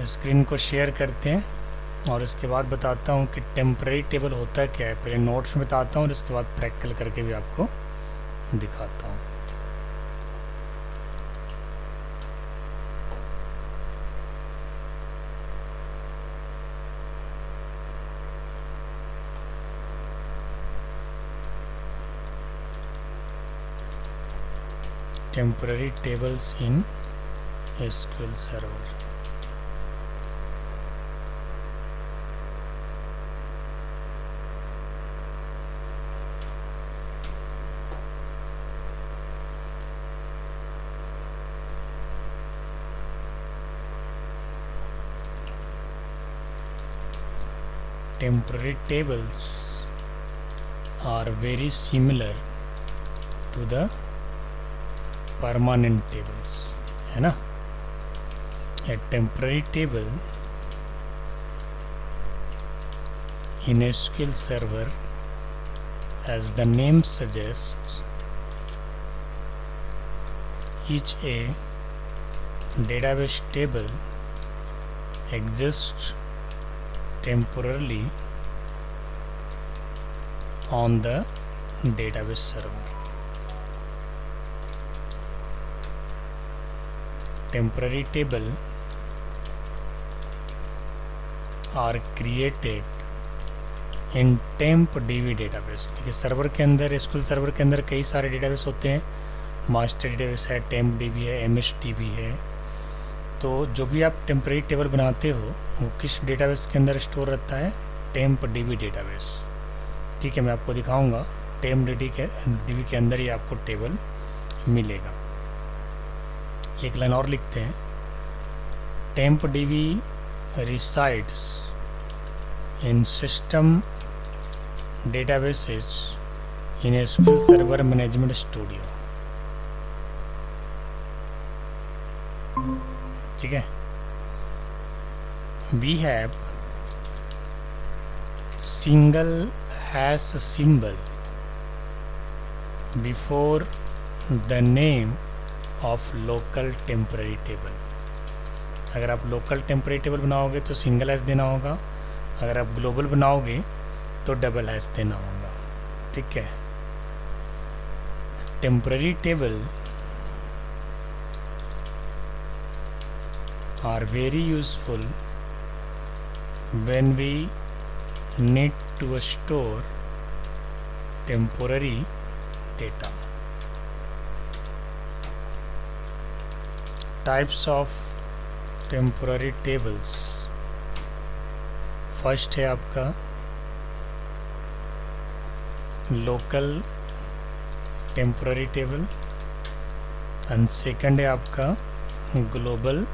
Screen को share करते हैं और इसके बाद बताता हूँ कि टेम्पररी टेबल होता क्या है। पहले नोट्स में बताता हूँ और इसके बाद प्रैक्टिकल करके भी आपको दिखाता हूँ। Temporary tables in SQL server. Temporary tables are very similar to the permanent tables, है ना। A temporary table in SQL Server, as the name suggests, is a database table exists temporarily on the database server. Temporary table are created in TempDB database। देखिए server के अंदर, SQL server के अंदर कई सारे database होते हैं। Master database है, TempDB है, MSDB है। तो जो भी आप टेम्पररी टेबल बनाते हो वो किस डेटाबेस के अंदर स्टोर रहता है? TempDB database. ठीक है, मैं आपको दिखाऊंगा। TempDB के अंदर ही आपको टेबल मिलेगा। एक लाइन और लिखते हैं, TempDB resides in system databases in SQL Server Management Studio। ठीक है, we have single hash symbol before the name of local temporary table। अगर आप लोकल टेम्पररी टेबल बनाओगे तो सिंगल हैश देना होगा, अगर आप ग्लोबल बनाओगे तो डबल हैश देना होगा। ठीक है, temporary table are very useful when we need to store temporary data। Types of temporary tables, first है आपका local temporary table and second है आपका ग्लोबल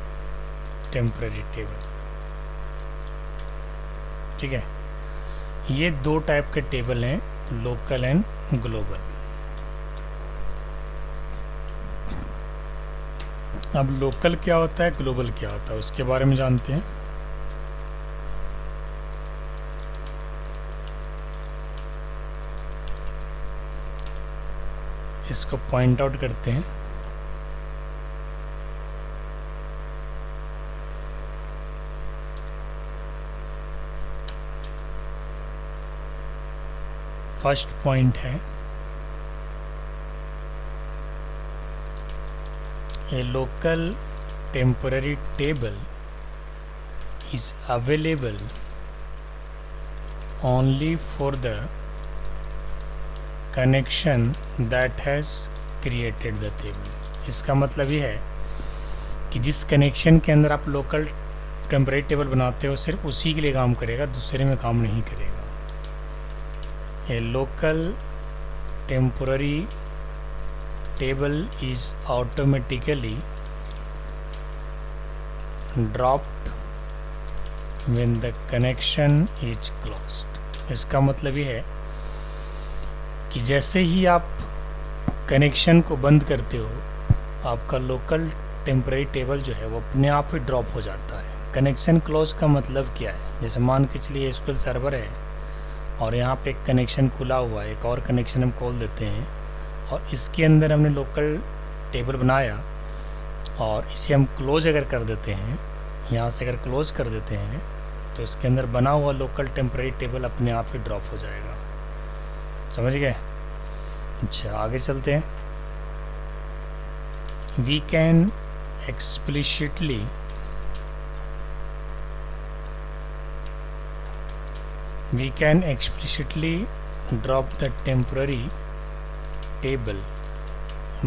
टेम्पररी टेबल। ठीक है, ये दो टाइप के टेबल हैं, लोकल एंड ग्लोबल। अब लोकल क्या होता है, ग्लोबल क्या होता है, उसके बारे में जानते हैं। इसको पॉइंट आउट करते हैं। फर्स्ट पॉइंट है, a local temporary table is available only for the connection that has created the table। इसका मतलब ये है कि जिस कनेक्शन के अंदर आप लोकल टेम्पररी टेबल बनाते हो सिर्फ उसी के लिए काम करेगा, दूसरे में काम नहीं करेगा। A local temporary table is automatically dropped when the connection is closed। इसका मतलब ये है कि जैसे ही आप कनेक्शन को बंद करते हो, आपका लोकल टेम्पररी टेबल जो है वो अपने आप ही ड्रॉप हो जाता है। कनेक्शन क्लोज का मतलब क्या है? जैसे मान के चलिए SQL सर्वर है और यहाँ पे एक कनेक्शन खुला हुआ है, एक और कनेक्शन हम खोल देते हैं और इसके अंदर हमने लोकल टेबल बनाया और इसे हम क्लोज अगर कर देते हैं यहाँ से अगर क्लोज कर देते हैं तो इसके अंदर बना हुआ लोकल टेम्पररी टेबल अपने आप ही ड्रॉप हो जाएगा। समझ गए? अच्छा, आगे चलते हैं। We can explicitly drop the temporary table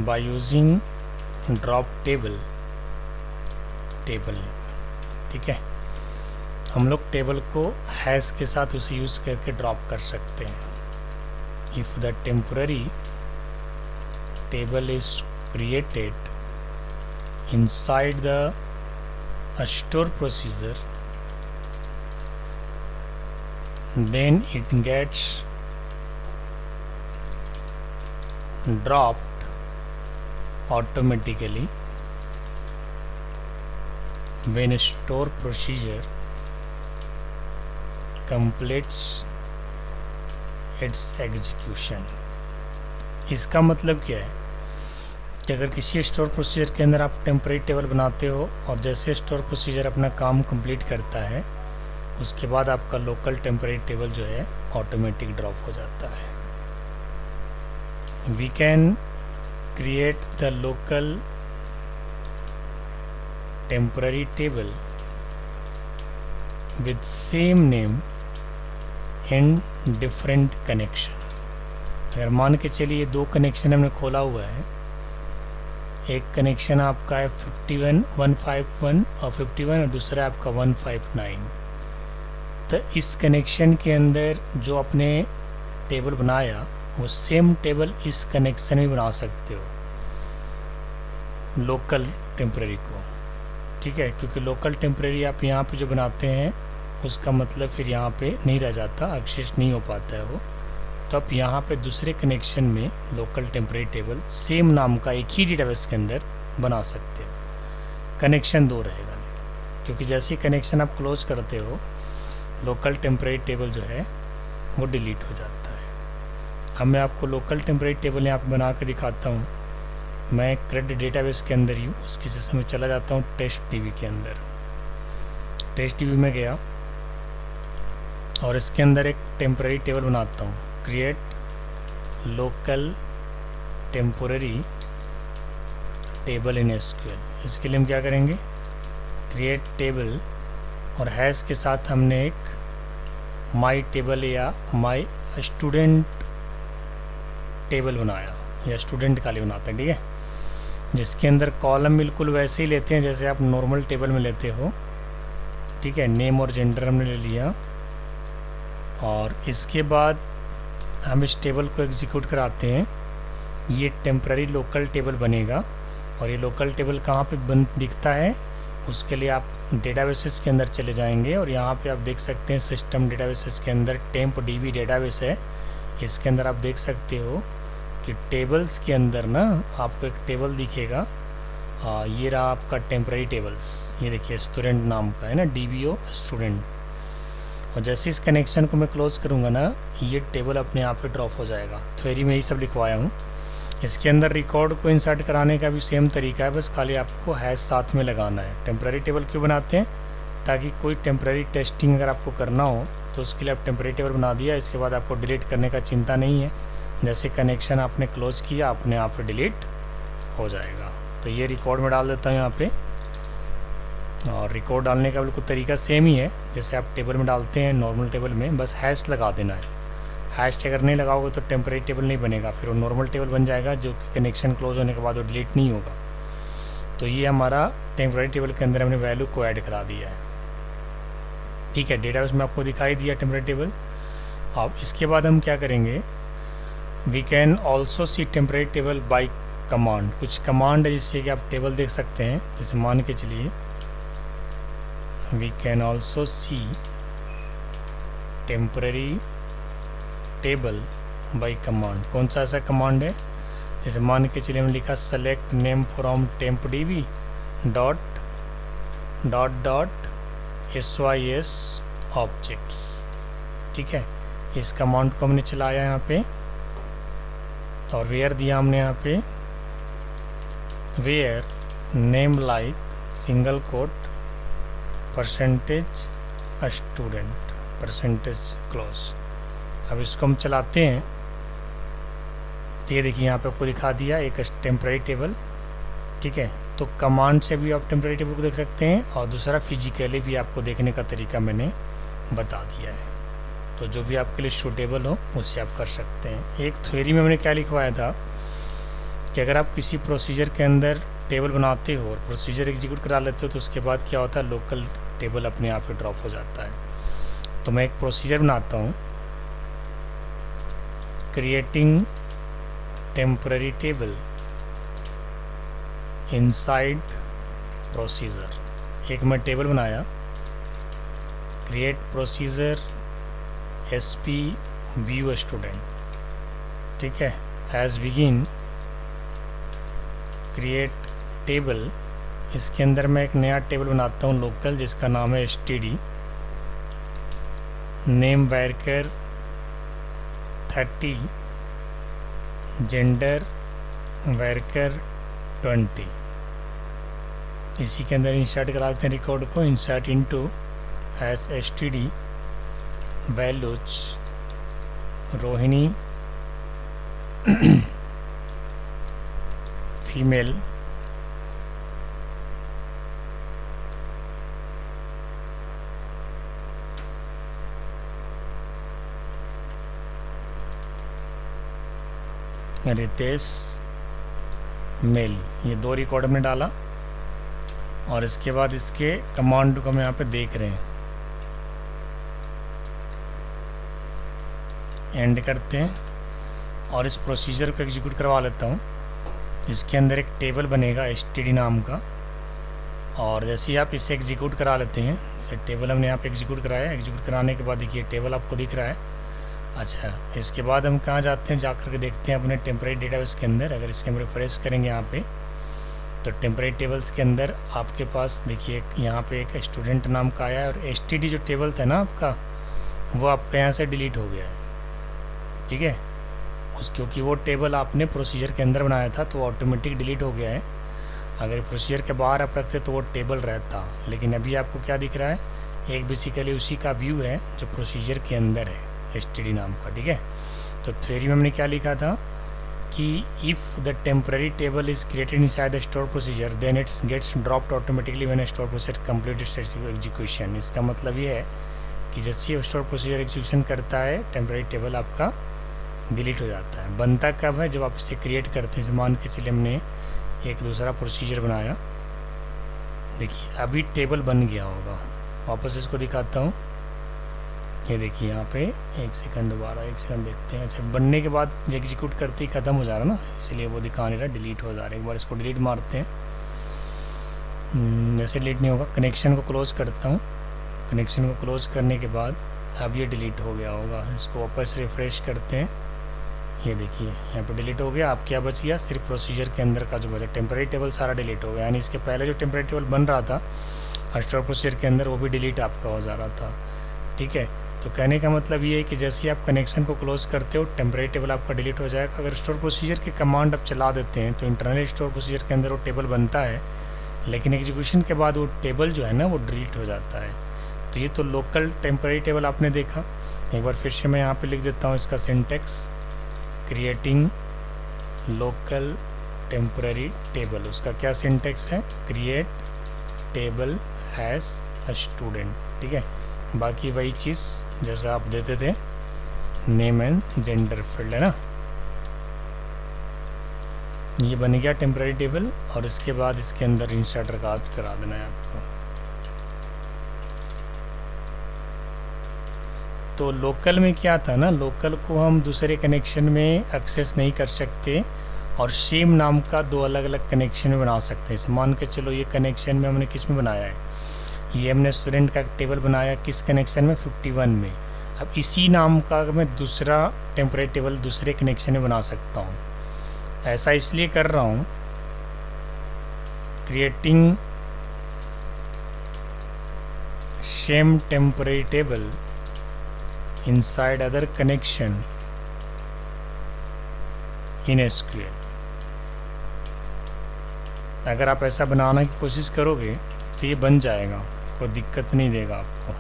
by using drop table। ठीक है, हम लोग टेबल को हैश के साथ उसे यूज़ करके ड्रॉप कर सकते हैं। If the temporary table is created inside the store procedure, then it gets dropped automatically when a store procedure completes its execution। इसका मतलब क्या है कि अगर किसी स्टोर प्रोसीजर के अंदर आप टेम्परेरी टेबल बनाते हो और जैसे स्टोर प्रोसीजर अपना काम कंप्लीट करता है उसके बाद आपका लोकल टेम्परेरी टेबल जो है ऑटोमेटिक ड्रॉप हो जाता है। We can create the local temporary table with same name in different connection. अगर मान के चलिए 2 कनेक्शन हमने खोला हुआ है, एक कनेक्शन आपका है 51 और 51 और दूसरा आपका 159, तो इस कनेक्शन के अंदर जो आपने टेबल बनाया वो सेम टेबल इस कनेक्शन में बना सकते हो लोकल टेम्परेरी को। ठीक है, क्योंकि लोकल टेम्परेरी आप यहाँ पे जो बनाते हैं उसका मतलब फिर यहाँ पे नहीं रह जाता, अवशेष नहीं हो पाता है वो। तो आप यहाँ पे दूसरे कनेक्शन में लोकल टेम्परेरी टेबल सेम नाम का एक ही डेटाबेस के अंदर बना सकते हो। कनेक्शन 2 रहेगा, क्योंकि जैसे ही कनेक्शन आप क्लोज करते हो लोकल टेम्परेरी टेबल जो है वो डिलीट हो जाता है। अब मैं आपको लोकल टेम्परेरी टेबल यहाँ पे बना के दिखाता हूँ। मैं क्रेडिट डेटाबेस के अंदर ही हूँ, उसके जैसे मैं चला जाता हूँ टेस्ट टीवी के अंदर। टेस्ट टीवी में गया और इसके अंदर एक टेम्परेरी टेबल बनाता हूँ, create local temporary table in SQL. इसके लिए हम क्या करेंगे, क्रिएट टेबल और हैश के साथ हमने एक माई टेबल या माई स्टूडेंट टेबल बनाया या स्टूडेंट का लिए बनाते हैं। ठीक है, जिसके अंदर कॉलम बिल्कुल वैसे ही लेते हैं जैसे आप नॉर्मल टेबल में लेते हो। ठीक है, नेम और जेंडर हमने ले लिया और इसके बाद हम इस टेबल को एग्जीक्यूट कराते हैं। ये टेम्पररी लोकल टेबल बनेगा और ये लोकल टेबल कहाँ पे दिखता है, उसके लिए आप डेटाबेसेस के अंदर चले जाएंगे और यहाँ पे आप देख सकते हैं सिस्टम डेटाबेसेस के अंदर टेम्प डीबी डेटाबेस है। इसके अंदर आप देख सकते हो कि टेबल्स के अंदर ना आपको एक टेबल दिखेगा। ये रहा आपका टेम्पररी टेबल्स, ये देखिए स्टूडेंट नाम का है ना, DBO स्टूडेंट। और जैसे इस कनेक्शन को मैं क्लोज करूँगा ना, ये टेबल अपने आप पे ड्रॉप हो जाएगा। थ्योरी में यही सब लिखवाया हूँ। इसके अंदर रिकॉर्ड को इंसर्ट कराने का भी सेम तरीका है, बस खाली आपको हैश साथ में लगाना है। टेम्पररी टेबल क्यों बनाते हैं, ताकि कोई टेम्पररी टेस्टिंग अगर आपको करना हो तो उसके लिए आप टेम्पररी टेबल बना दिया, इसके बाद आपको डिलीट करने का चिंता नहीं है। जैसे कनेक्शन आपने क्लोज किया अपने आप डिलीट हो जाएगा। तो ये रिकॉर्ड में डाल देता हूँ यहाँ पे, और रिकॉर्ड डालने का बिल्कुल तरीका सेम ही है जैसे आप टेबल में डालते हैं नॉर्मल टेबल में, बस हैश लगा देना है। हैश अगर नहीं लगाओगे तो टेम्पररी टेबल नहीं बनेगा, फिर वो नॉर्मल टेबल बन जाएगा जो कि कनेक्शन क्लोज होने के बाद वो डिलीट नहीं होगा। तो ये हमारा टेम्पररी टेबल के अंदर हमने वैल्यू को ऐड करा दिया है। ठीक है, डेटाबेस में आपको दिखाई दिया टेम्पररी टेबल। अब इसके बाद हम क्या करेंगे, we can also see temporary table by command. कुछ कमांड है जिससे कि आप टेबल देख सकते हैं। जैसे मान के चलिए we can also see temporary table by command. कौन सा ऐसा कमांड है, जैसे मान के चलिए हमने लिखा select name from temp DB dot sys objects. ठीक है, इस कमांड को हमने चलाया यहाँ पे और वेयर दिया हमने यहाँ पे, where name like single quote percentage student, percentage close. अब इसको हम चलाते हैं तो ये देखिए यहाँ पे आपको दिखा दिया एक टेम्पररी टेबल, ठीक है। तो कमांड से भी आप टेम्पररी टेबल को देख सकते हैं और दूसरा फिजिकली भी आपको देखने का तरीका मैंने बता दिया है। तो जो भी आपके लिए सूटेबल हो उससे आप कर सकते हैं। एक थ्योरी में मैंने क्या लिखवाया था कि अगर आप किसी प्रोसीजर के अंदर टेबल बनाते हो और प्रोसीजर एग्जीक्यूट करा लेते हो तो उसके बाद क्या होता है, लोकल टेबल अपने आप ही ड्रॉप हो जाता है। तो मैं एक प्रोसीजर बनाता हूँ, creating temporary table inside procedure. एक मैं टेबल बनाया, create procedure SP view student, ठीक है। एज बिगिन क्रिएट टेबल, इसके अंदर मैं एक नया टेबल बनाता हूँ लोकल जिसका नाम है STD, नेम वैरकर 30, जेंडर वैरकर 20। इसी के अंदर इंसर्ट करा देते हैं रिकॉर्ड को, insert into as STD values Rohini female, Ritesh male. ये दो रिकॉर्ड में डाला और इसके बाद इसके कमांड को हम यहाँ पे देख रहे हैं, एंड करते हैं और इस प्रोसीजर को एग्जीक्यूट करवा लेता हूँ। इसके अंदर एक टेबल बनेगा STD नाम का, और जैसे ही आप इसे एग्जीक्यूट करा लेते हैं, जैसे टेबल हमने यहाँ पे एग्जीक्यूट कराया, एग्जीक्यूट कराने के बाद देखिए टेबल आपको दिख रहा है। अच्छा, इसके बाद हम कहाँ जाते हैं, जाकर के देखते हैं अपने टेम्पररी डेटाबेस के अंदर। अगर इसके हम रिफ्रेश करेंगे यहाँ पे तो टेम्पररी टेबल्स के अंदर आपके पास देखिए यहाँ पे एक स्टूडेंट नाम का आया है, और STD जो टेबल था ना आपका, वो आपका यहाँ से डिलीट हो गया है, ठीक है। क्योंकि वो टेबल आपने प्रोसीजर के अंदर बनाया था तो ऑटोमेटिक डिलीट हो गया है। अगर प्रोसीजर के बाहर आप रखते तो वो टेबल रहता, लेकिन अभी आपको क्या दिख रहा है, एक बेसिकली उसी का व्यू है जो प्रोसीजर के अंदर है STD नाम का, ठीक है। तो थ्योरी में हमने क्या लिखा था कि if the temporary table is created inside the store procedure then its gets dropped automatically when store procedure complete its execution. इसका मतलब ये है कि जैसे स्टोर प्रोसीजर एग्जीक्यूशन करता है टेम्पररी टेबल आपका डिलीट हो जाता है। बनता कब है, जब आप इसे क्रिएट करते हैं। मान के चलिए हमने एक दूसरा प्रोसीजर बनाया, देखिए अभी टेबल बन गया होगा। वापस इसको दिखाता हूँ, ये देखिए यहाँ पे एक सेकंड दोबारा, एक सेकंड देखते हैं। अच्छा, बनने के बाद एग्जीक्यूट करते ही ख़त्म हो जा रहा ना, इसलिए वो दिखा नहीं रहा, डिलीट हो जा रहा है। एक बार इसको डिलीट मारते हैं, वैसे डिलीट नहीं होगा। कनेक्शन को क्लोज़ करता हूँ, कनेक्शन को क्लोज़ करने के बाद अब ये डिलीट हो गया होगा। इसको वापस रिफ्रेश करते हैं, ये देखिए यहाँ पे डिलीट हो गया। अब क्या बच गया, सिर्फ प्रोसीजर के अंदर का जो बचा टेम्पररी टेबल सारा डिलीट हो गया। यानी इसके पहले जो टेम्पररी टेबल बन रहा था स्टोर प्रोसीजर के अंदर, वो भी डिलीट आपका हो जा रहा था, ठीक है। तो कहने का मतलब ये है कि जैसे ही आप कनेक्शन को क्लोज करते हो टेम्पररी टेबल आपका डिलीट हो जाएगा। अगर स्टोर प्रोसीजर के कमांड आप चला देते हैं तो इंटरनल स्टोर प्रोसीजर के अंदर वो टेबल बनता है, लेकिन एग्जीक्यूशन के बाद वो टेबल जो है ना वो डिलीट हो जाता है। तो ये तो लोकल टेम्पररी टेबल आपने देखा। एक बार फिर से मैं यहाँ पे लिख देता हूँ इसका syntax, creating local temporary table. उसका क्या सिंटेक्स है, create table has a student, ठीक है। बाकी वही चीज़ जैसा आप देते थे, नेम एंड जेंडर फील्ड है ना। ये बन गया टेम्पररी टेबल, और इसके बाद इसके अंदर इंसर्ट करा देना है आपको। तो लोकल में क्या था ना, लोकल को हम दूसरे कनेक्शन में एक्सेस नहीं कर सकते, और सेम नाम का दो अलग अलग कनेक्शन में बना सकते हैं। मान के चलो ये कनेक्शन में हमने किस में बनाया है, ये हमने स्टूडेंट का टेबल बनाया किस कनेक्शन में, 51 में। अब इसी नाम का मैं दूसरा टेम्पररी टेबल दूसरे कनेक्शन में बना सकता हूँ। ऐसा इसलिए कर रहा हूँ, creating same temporary table inside other connection in SQL। अगर आप ऐसा बनाने की कोशिश करोगे तो ये बन जाएगा, कोई दिक्कत नहीं देगा आपको,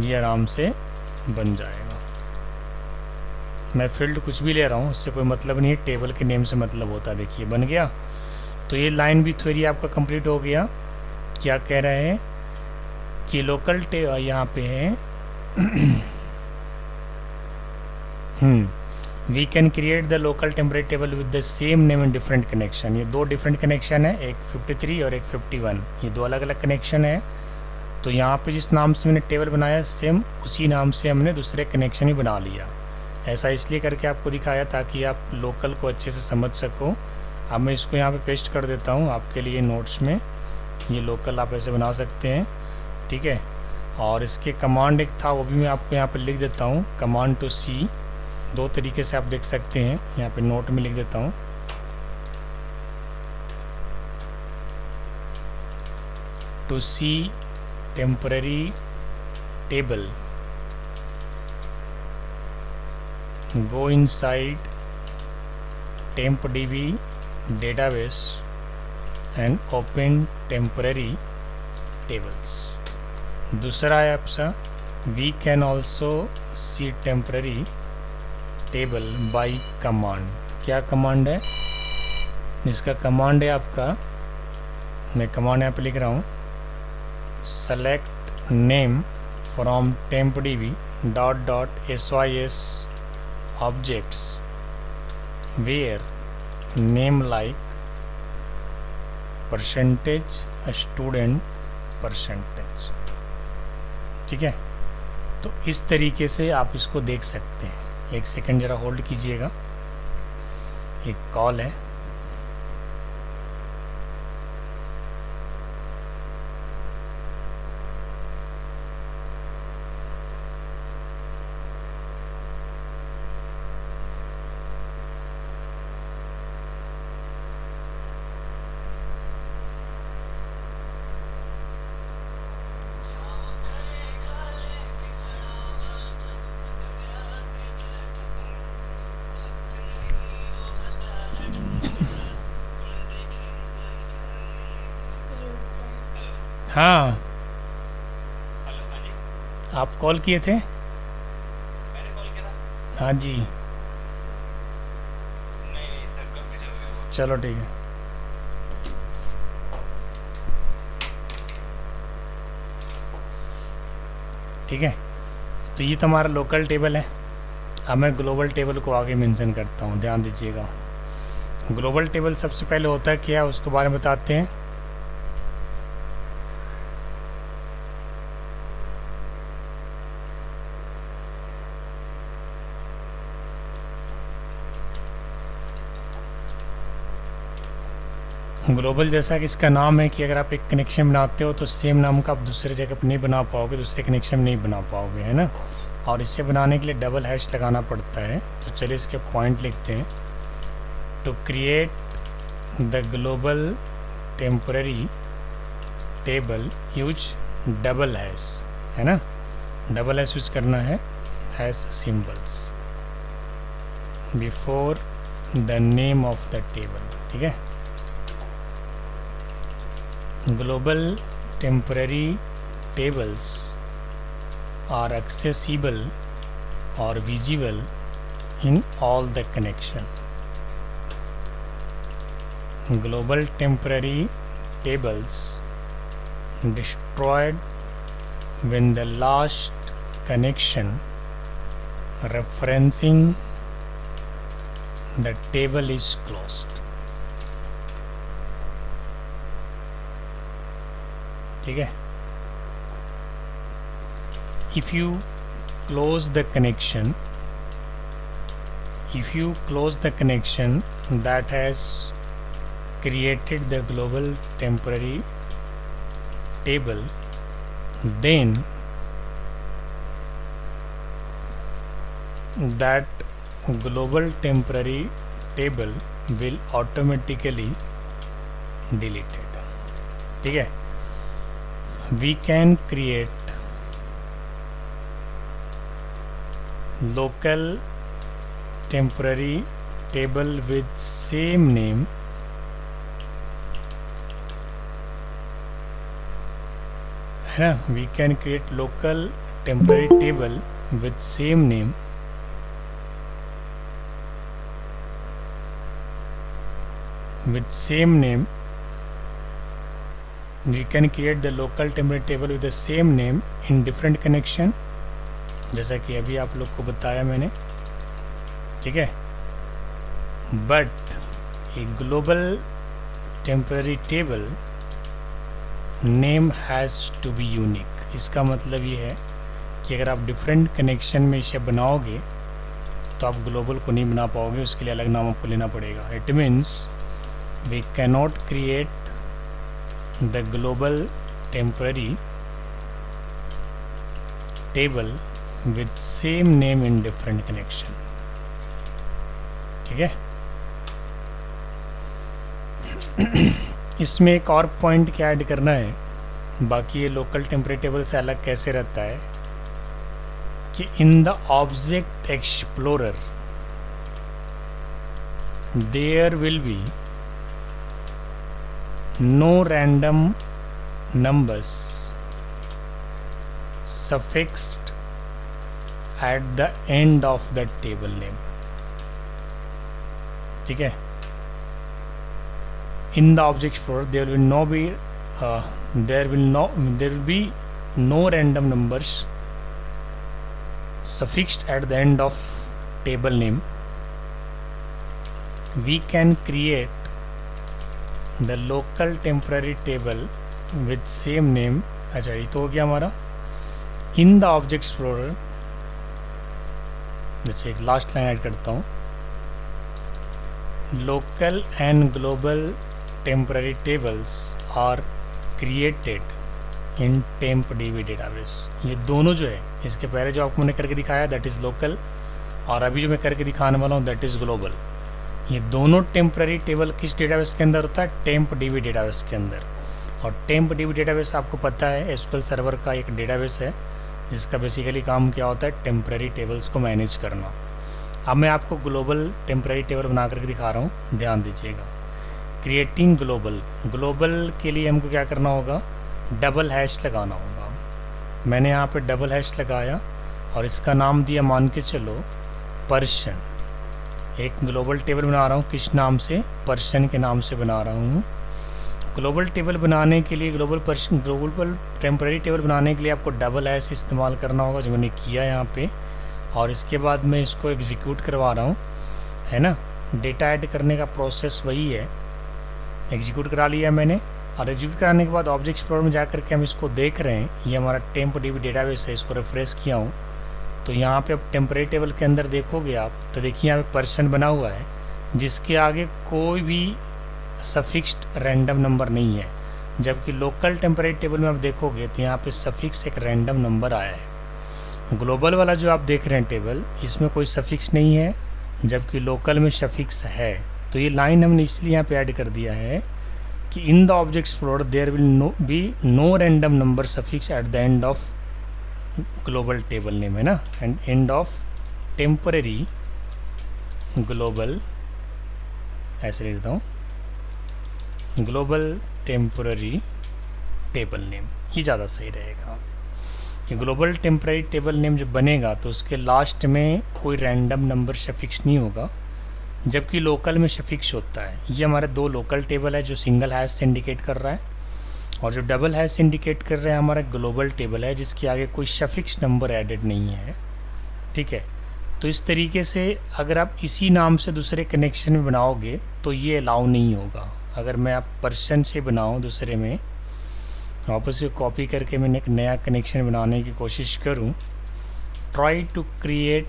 ये आराम से बन जाएगा। मैं फील्ड कुछ भी ले रहा हूँ, उससे कोई मतलब नहीं है, टेबल के नेम से मतलब होता है। देखिए बन गया। तो ये लाइन भी थ्योरी आपका कंप्लीट हो गया। क्या कह रहे हैं कि लोकल यहाँ पे है we can create the local temporary table with the same name in different connection. ये दो डिफरेंट कनेक्शन है, एक 53 और एक 51, ये दो अलग अलग कनेक्शन है। तो यहाँ पे जिस नाम से मैंने टेबल बनाया सेम उसी नाम से हमने दूसरे कनेक्शन भी बना लिया। ऐसा इसलिए करके आपको दिखाया ताकि आप लोकल को अच्छे से समझ सको। अब मैं इसको यहाँ पे पेस्ट कर देता हूँ आपके लिए नोट्स में। ये लोकल आप ऐसे बना सकते हैं, ठीक है। और इसके कमांड एक था, वो भी मैं आपको यहाँ पे लिख देता हूँ, कमांड टू सी। दो तरीके से आप देख सकते हैं, यहाँ पे नोट में लिख देता हूँ। To see temporary table, go inside TempDB database and open temporary tables। दूसरा है आपका we can also see temporary table by command। क्या कमांड है इसका? कमांड है आपका, मैं कमांड यहाँ पे लिख रहा हूँ, select name from tempdb .sys objects where name like percentage student percentage। ठीक है, तो इस तरीके से आप इसको देख सकते हैं। एक सेकंड जरा होल्ड कीजिएगा, एक कॉल है। हाँ, आप कॉल किए थे? मैंने कॉल किया था। हाँ जी, नहीं सर, कब चल गया वो। चलो ठीक है। ठीक है, तो ये तो हमारा लोकल टेबल है। अब मैं ग्लोबल टेबल को आगे मेंशन करता हूँ, ध्यान दीजिएगा। ग्लोबल टेबल सबसे पहले होता है क्या, उसके बारे में बताते हैं। ग्लोबल जैसा कि इसका नाम है कि अगर आप एक कनेक्शन बनाते हो तो सेम नाम का आप दूसरे जगह पर नहीं बना पाओगे, दूसरे कनेक्शन में नहीं बना पाओगे, है ना। और इसे बनाने के लिए डबल हैश लगाना पड़ता है। तो चलिए इसके पॉइंट लिखते हैं। To create the global temporary table use double hash, है ना। डबल हैश यूज करना है, hash symbols before the name of the table. ठीक है, global temporary tables are accessible or visible in all the connection। Global temporary tables destroyed when the last connection referencing the table is closed। ठीक है, if you close the connection that has created the global temporary table, then that global temporary table will automatically deleted। ठीक है, we can create local temporary table with same name है ना, we can create local temporary table with same name we can create the local temporary table with the same name in different connection, जैसा कि अभी आप लोग को बताया मैंने, ठीक है। But a global temporary table name has to be unique. इसका मतलब ये है कि अगर आप डिफरेंट कनेक्शन में इसे बनाओगे तो आप ग्लोबल को नहीं बना पाओगे, उसके लिए अलग नाम आपको लेना पड़ेगा। It means we cannot create the global temporary table with same name in different connection, ठीक है। इसमें एक और पॉइंट क्या ऐड करना है, बाकी ये लोकल टेम्पररी टेबल से अलग कैसे रहता है कि in the object explorer there will be no random numbers suffixed at the end of the table name, ठीक है। in the object explorer there will be no random numbers suffixed at the end of table name. We can create the local temporary table with same name। अच्छा, ये तो हो गया हमारा in the object explorer। जैसे एक last line add करता हूँ, local and global temporary tables are created in TempDB database। ये दोनों जो है, इसके पहले जो आपको मैंने करके दिखाया दैट इज़ लोकल, और अभी जो मैं करके दिखाने वाला हूँ दैट इज़ ग्लोबल। ये दोनों टेम्पररी टेबल किस डेटाबेस के अंदर होता है? TempDB डेटाबेस के अंदर। और TempDB डेटाबेस आपको पता है एसक्यूएल सर्वर का एक डेटाबेस है जिसका बेसिकली काम क्या होता है, टेम्पररी टेबल्स को मैनेज करना। अब मैं आपको ग्लोबल टेम्पररी टेबल बना करके दिखा रहा हूँ, ध्यान दीजिएगा। क्रिएटिंग ग्लोबल के लिए हमको क्या करना होगा, डबल हैश लगाना होगा। मैंने यहाँ पे डबल हैश लगाया और इसका नाम दिया, मान के चलो पर्सन। एक ग्लोबल टेबल बना रहा हूँ, किस नाम से? पर्सन के नाम से बना रहा हूँ। ग्लोबल टेबल बनाने के लिए, ग्लोबल टेम्पररी टेबल बनाने के लिए आपको डबल हैश इस्तेमाल करना होगा, जो मैंने किया यहाँ पे। और इसके बाद मैं इसको एग्जीक्यूट करवा रहा हूँ, है ना। डेटा ऐड करने का प्रोसेस वही है, एग्जीक्यूट करा लिया मैंने। और एग्जीक्यूट कराने के बाद ऑब्जेक्ट एक्सप्लोरर में जा करके हम इसको देख रहे हैं, ये हमारा TempDB डेटाबेस है। इसको रिफ्रेश किया हूँ तो यहाँ पे अब टेम्पररी टेबल के अंदर देखोगे आप तो देखिए यहाँ पे पर्सन बना हुआ है जिसके आगे कोई भी सफिक्स्ड रैंडम नंबर नहीं है, जबकि लोकल टेम्पररी टेबल में आप देखोगे तो यहाँ पे सफिक्स एक रैंडम नंबर आया है। ग्लोबल वाला जो आप देख रहे हैं टेबल, इसमें कोई सफिक्स नहीं है, जबकि लोकल में सफिक्स है। तो ये लाइन हमने इसलिए यहाँ पे ऐड कर दिया है कि in the object explorer there will be no random number suffix at the end of global table name, है ना, and end of temporary global, ऐसे लिख देता हूँ, ग्लोबल टेम्पररी टेबल नेम। ये ज़्यादा सही रहेगा कि ग्लोबल टेम्पररी टेबल नेम जब बनेगा तो उसके लास्ट में कोई रैंडम नंबर सफिक्स नहीं होगा, जबकि लोकल में सफिक्स होता है। ये हमारे दो लोकल टेबल है जो सिंगल हैश से इंडिकेट कर रहा है, और जो डबल हैश से इंडिकेट कर रहे हैं हमारा ग्लोबल टेबल है जिसके आगे कोई सफिक्स नंबर एडेड नहीं है, ठीक है। तो इस तरीके से अगर आप इसी नाम से दूसरे कनेक्शन में बनाओगे तो ये अलाउ नहीं होगा। अगर मैं आप पर्सन से बनाऊँ दूसरे में, वापस से कॉपी करके मैंने एक नया कनेक्शन बनाने की कोशिश करूँ, try to create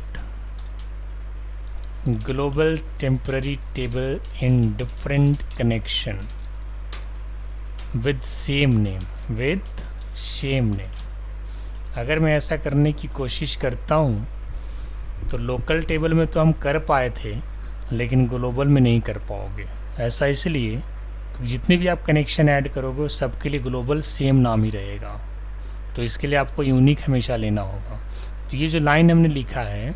global temporary table in different connection with same name. अगर मैं ऐसा करने की कोशिश करता हूँ तो लोकल टेबल में तो हम कर पाए थे, लेकिन ग्लोबल में नहीं कर पाओगे। ऐसा इसलिए क्योंकि जितने भी आप कनेक्शन ऐड करोगे सबके लिए ग्लोबल सेम नाम ही रहेगा, तो इसके लिए आपको यूनिक हमेशा लेना होगा। तो ये जो लाइन हमने लिखा है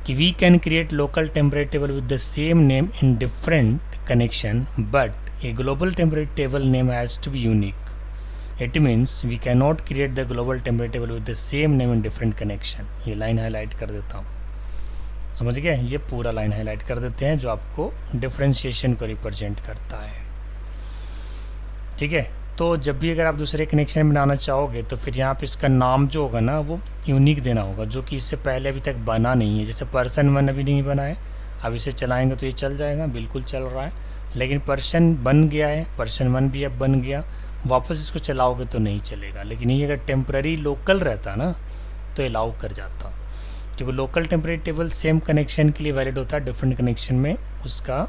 कि we can create local temporary table with the same name in different connection but a global temporary table name has to be unique. It means we can not create the global temporary table with the same name in different connection. ये line highlight कर देता हूँ, समझ गए? ये पूरा line highlight कर देते हैं जो आपको डिफरेंशिएशन को रिप्रेजेंट करता है, ठीक है। तो जब भी अगर आप दूसरे कनेक्शन बनाना चाहोगे तो फिर यहाँ पे इसका नाम जो होगा ना वो यूनिक देना होगा, जो कि इससे पहले अभी तक बना नहीं है। जैसे पर्सन 1 अभी नहीं बना है, अब इसे चलाएंगे तो ये चल जाएगा, बिल्कुल चल रहा है। लेकिन पर्सन बन गया है, पर्सन 1 भी अब बन गया, वापस इसको चलाओगे तो नहीं चलेगा। लेकिन ये अगर टेम्पररी लोकल रहता ना तो अलाउ कर जाता, क्योंकि local temporary table same connection के लिए वैलिड होता है, डिफरेंट कनेक्शन में उसका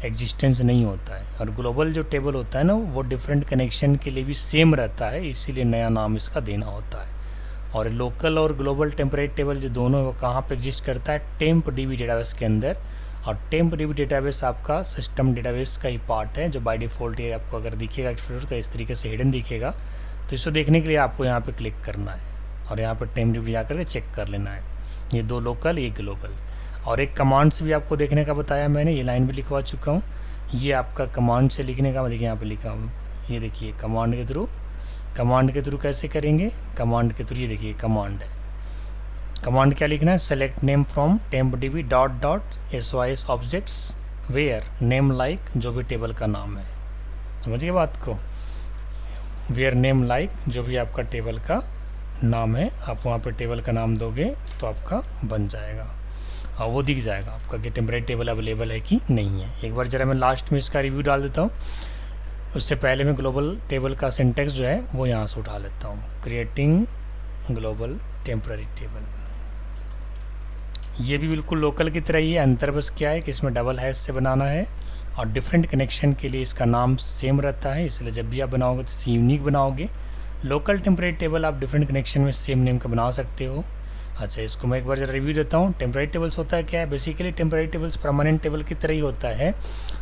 एग्जिस्टेंस नहीं होता है। और ग्लोबल जो टेबल होता है ना वो डिफरेंट कनेक्शन के लिए भी सेम रहता है, इसीलिए नया नाम इसका देना होता है। और लोकल और ग्लोबल टेम्परेरी टेबल जो दोनों है वो कहाँ पे एग्जिस्ट करता है? टेम्प डीबी डेटाबेस के अंदर। और टेम्प डीबी डेटाबेस आपका सिस्टम डेटाबेस का ही पार्ट है, जो बाय डिफ़ॉल्ट ये आपको अगर दिखेगा एक्सप्लोरर तो इस तरीके से हिडन दिखेगा। तो इसको देखने के लिए आपको यहाँ पे क्लिक करना है और यहाँ पर टेम्प डीबी जा करके चेक कर लेना है। ये 2 लोकल, एक ग्लोबल। और एक कमांड से भी आपको देखने का बताया मैंने, ये लाइन भी लिखवा चुका हूँ। ये आपका कमांड से लिखने का, देखिए यहाँ पे लिखा हूँ, ये देखिए कमांड के थ्रू कैसे करेंगे? कमांड के थ्रू ये देखिए कमांड है। कमांड क्या लिखना है? Select name from temp DB dot dot SOS objects where name like, जो भी टेबल का नाम है, समझिए बात को। वेयर नेम लाइक, जो भी आपका टेबल का नाम है, आप वहाँ पे टेबल का नाम दोगे तो आपका बन जाएगा और वो दिख जाएगा आपका कि टेम्परेरी टेबल अवेलेबल है कि नहीं है। एक बार ज़रा मैं लास्ट में इसका रिव्यू डाल देता हूँ, उससे पहले मैं ग्लोबल टेबल का सिंटेक्स जो है वो यहाँ से उठा लेता हूँ। क्रिएटिंग ग्लोबल टेम्परेरी टेबल, ये भी बिल्कुल लोकल की तरह ही है। अंतर बस क्या है कि इसमें डबल हैश से बनाना है और डिफरेंट कनेक्शन के लिए इसका नाम सेम रहता है, इसलिए जब भी आप बनाओगे तो इसे यूनिक बनाओगे। लोकल टेम्परेरी टेबल आप डिफरेंट कनेक्शन में सेम नेम का बना सकते हो। अच्छा, इसको मैं एक बार जरा रिव्यू देता हूँ। टेम्परेरी टेबल्स होता है क्या है? Basically temporary tables permanent table की तरह ही होता है,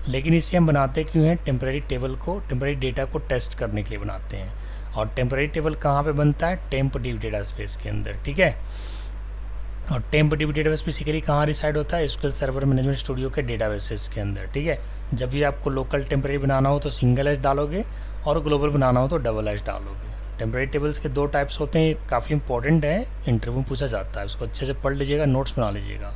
लेकिन इसे हम बनाते क्यों हैं? टेम्परेरी टेबल को, टेम्परेरी डेटा को टेस्ट करने के लिए बनाते हैं। और टेम्परेरी टेबल कहाँ पे बनता है? टेम्प डीबी डेटाबेस के अंदर, ठीक है। और टेम्प डीबी डेटाबेस बेसिकली कहाँ रिसाइड होता है? SQL सर्वर मैनेजमेंट स्टूडियो के डेटाबेसेस के अंदर, ठीक है। जब भी आपको लोकल टेम्परेरी बनाना हो तो सिंगल एच डालोगे और ग्लोबल बनाना हो तो डबल एच डालोगे। टेम्परेरी टेबल्स के 2 टाइप्स होते हैं, काफ़ी इंपॉर्टेंट है, इंटरव्यू में पूछा जाता है, उसको अच्छे से पढ़ लीजिएगा, नोट्स बना लीजिएगा।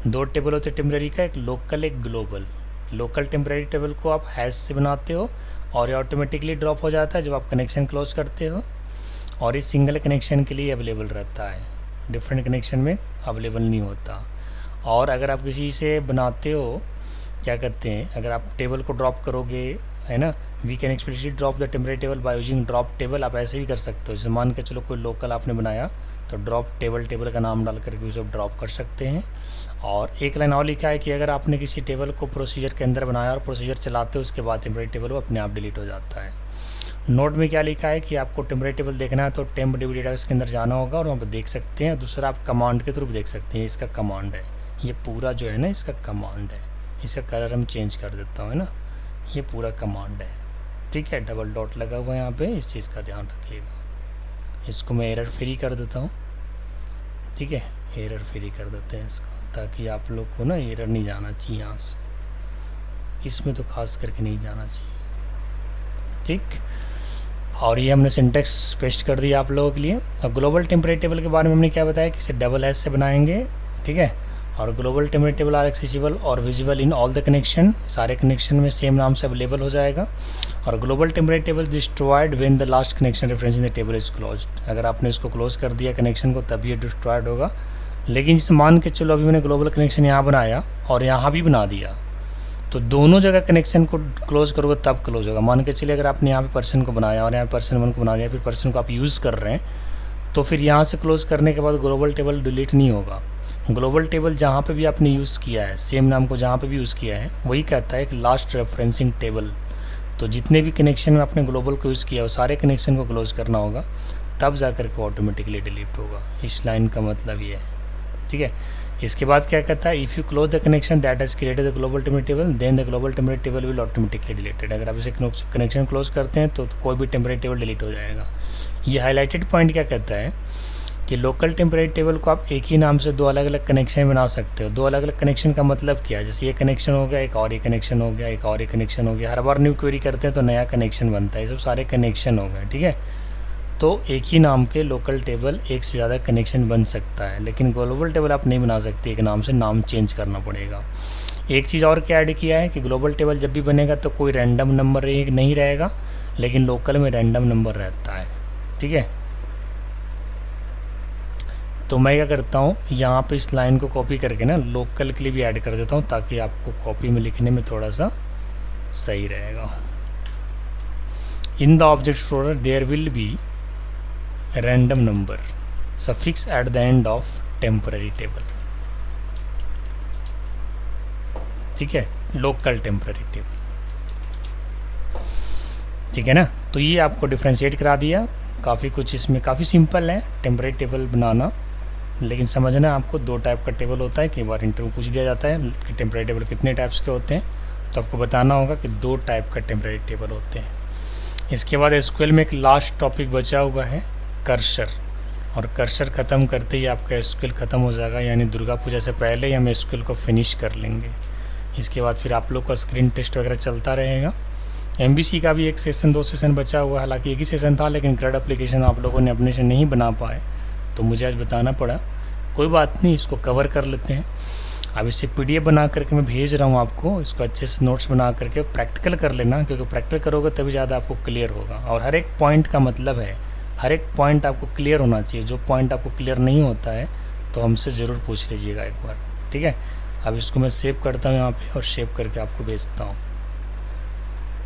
2 टेबल होते हैं टेम्परेरी का, एक लोकल एक ग्लोबल। लोकल टेम्परेरी टेबल को आप हैश से बनाते हो और ये ऑटोमेटिकली ड्रॉप हो जाता है जब आप कनेक्शन क्लोज करते हो, और ये सिंगल कनेक्शन के लिए अवेलेबल रहता है, डिफरेंट कनेक्शन में अवेलेबल नहीं होता। और अगर आप किसी से बनाते हो, क्या करते हैं, अगर आप टेबल को ड्रॉप करोगे, है ना, we can explicitly drop the temporary table by using drop table. आप ऐसे भी कर सकते हो, जैसे मान के चलो कोई लोकल आपने बनाया तो ड्रॉप टेबल का नाम डाल करके उसे ड्रॉप कर सकते हैं। और एक लाइन और लिखा है कि अगर आपने किसी टेबल को प्रोसीजर के अंदर बनाया और प्रोसीजर चलाते हो उसके बाद टेम्परेरी टेबल वो अपने आप डिलीट हो जाता है। नोट में क्या लिखा है कि आपको टेम्परेरी टेबल देखना है तो टेम्प डीबी डेटाबेस के अंदर जाना होगा और वहाँ पर देख सकते हैं। दूसरा आप कमांड के थ्रू देख सकते हैं, इसका कमांड है, ये पूरा जो है ना इसका कमांड है। इसका कलर हम चेंज कर देता हूँ, है ना, ये पूरा कमांड है, ठीक है। डबल डॉट लगा हुआ है यहाँ पे, इस चीज़ का ध्यान रखिएगा। इसको मैं एरर फ्री कर देता हूँ, ठीक है, एरर फ्री कर देते हैं इसको, ताकि आप लोग को ना एरर नहीं जाना चाहिए यहाँ से, इसमें तो खास करके नहीं जाना चाहिए, ठीक। और ये हमने सिंटेक्स पेस्ट कर दिया आप लोगों के लिए। अब ग्लोबल टेम्परेरी टेबल के बारे में हमने क्या बताया कि इसे डबल एस से बनाएंगे, ठीक है। और global temporary table are accessible और visible in all the connection, सारे कनेक्शन में सेम नाम से अवेलेबल हो जाएगा। और global temporary table destroyed when the last connection reference in the table is closed. अगर आपने इसको क्लोज कर दिया कनेक्शन को तभी ये डिस्ट्रॉयड होगा। लेकिन जैसे मान के चलो अभी मैंने ग्लोबल कनेक्शन यहाँ बनाया और यहाँ भी बना दिया, तो दोनों जगह कनेक्शन को क्लोज करोगे तब क्लोज होगा। मान के चलिए अगर आपने यहाँ पे पर्सन को बनाया और यहाँ पर्सन 1 को बना दिया, फिर पर्सन को आप यूज़ कर रहे हैं, तो फिर यहाँ से क्लोज करने के बाद ग्लोबल टेबल डिलीट नहीं होगा। ग्लोबल टेबल जहाँ पे भी आपने यूज़ किया है, सेम नाम को जहाँ पे भी यूज़ किया है, वही कहता है कि लास्ट रेफरेंसिंग टेबल। तो जितने भी कनेक्शन में आपने ग्लोबल को यूज़ किया है वो सारे कनेक्शन को क्लोज करना होगा, तब जा कर के ऑटोमेटिकली डिलीट होगा। इस लाइन का मतलब ये है, ठीक है। इसके बाद क्या कहता है, if you close the connection that has created the global temporary table then the global temporary table will automatically deleted. अगर आप इसे कनेक्शन क्लोज करते हैं तो कोई भी टेम्परेरी टेबल डिलीट हो जाएगा। ये हाईलाइटेड पॉइंट क्या कहता है कि लोकल टेम्परेरी टेबल को आप एक ही नाम से दो अलग अलग कनेक्शन बना सकते हो। दो अलग अलग कनेक्शन का मतलब क्या है, जैसे ये कनेक्शन हो गया, एक और ये कनेक्शन हो गया, एक और ये कनेक्शन हो गया, हर बार न्यू क्वेरी करते हैं तो नया कनेक्शन बनता है, ये सब सारे कनेक्शन हो गए, ठीक है। तो एक ही नाम के लोकल टेबल एक से ज़्यादा कनेक्शन बन सकता है, लेकिन ग्लोबल टेबल आप नहीं बना सकते, एक नाम से नाम चेंज करना पड़ेगा। एक चीज़ और क्या ऐड किया है कि ग्लोबल टेबल जब भी बनेगा तो कोई रैंडम नंबर नहीं रहेगा, लेकिन लोकल में रैंडम नंबर रहता है, ठीक है। तो मैं क्या करता हूँ, यहाँ पे इस लाइन को कॉपी करके ना लोकल के लिए भी ऐड कर देता हूँ, ताकि आपको कॉपी में लिखने में थोड़ा सा सही रहेगा। In the object explorer there will be random number suffix at the end of temporary table, ठीक है, लोकल टेम्पररी टेबल, ठीक है ना। तो ये आपको डिफ्रेंशिएट करा दिया। काफ़ी कुछ इसमें काफ़ी सिंपल है टेम्पररी टेबल बनाना, लेकिन समझना आपको दो टाइप का टेबल होता है। कई बार इंटरव्यू पूछ दिया जाता है कि टेम्पररी टेबल कितने टाइप्स के होते हैं, तो आपको बताना होगा कि दो टाइप का टेम्पररी टेबल होते हैं। इसके बाद एसक्यूएल में एक लास्ट टॉपिक बचा हुआ है कर्सर, और कर्सर ख़त्म करते ही आपका एसक्यूएल ख़त्म हो जाएगा, यानी दुर्गा पूजा से पहले ही हम एसक्यूएल को फिनिश कर लेंगे। इसके बाद फिर आप लोग का स्क्रीन टेस्ट वगैरह चलता रहेगा। एमबीसी का भी एक सेशन, 2 सेशन बचा हुआ है, हालांकि एक ही सेशन था, लेकिन क्रेड एप्लीकेशन आप लोगों ने अपने से नहीं बना पाए, तो मुझे आज बताना पड़ा। कोई बात नहीं, इसको कवर कर लेते हैं। अब इसे पीडीएफ बना करके मैं भेज रहा हूँ आपको, इसको अच्छे से नोट्स बना करके प्रैक्टिकल कर लेना, क्योंकि प्रैक्टिकल करोगे तभी ज़्यादा आपको क्लियर होगा। और हर एक पॉइंट का मतलब है, हर एक पॉइंट आपको क्लियर होना चाहिए। जो पॉइंट आपको क्लियर नहीं होता है तो हमसे ज़रूर पूछ लीजिएगा एक बार, ठीक है। अब इसको मैं सेव करता हूँ यहाँ पे, और सेव करके आपको भेजता हूँ।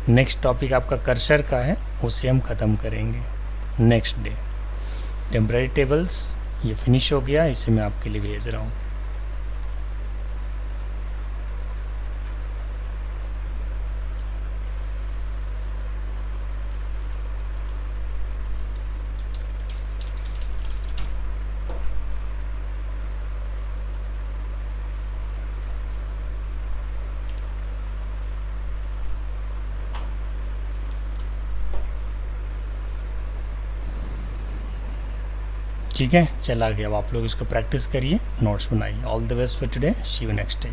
नेक्स्ट टॉपिक आपका कर्सर का है, उसे हम ख़त्म करेंगे नेक्स्ट डे। टेम्पररी टेबल्स ये फिनिश हो गया, इसे मैं आपके लिए भेज रहा हूँ। ठीक है, चला गया। अब आप लोग इसको प्रैक्टिस करिए, नोट्स बनाइए। All the best for today, see you next day.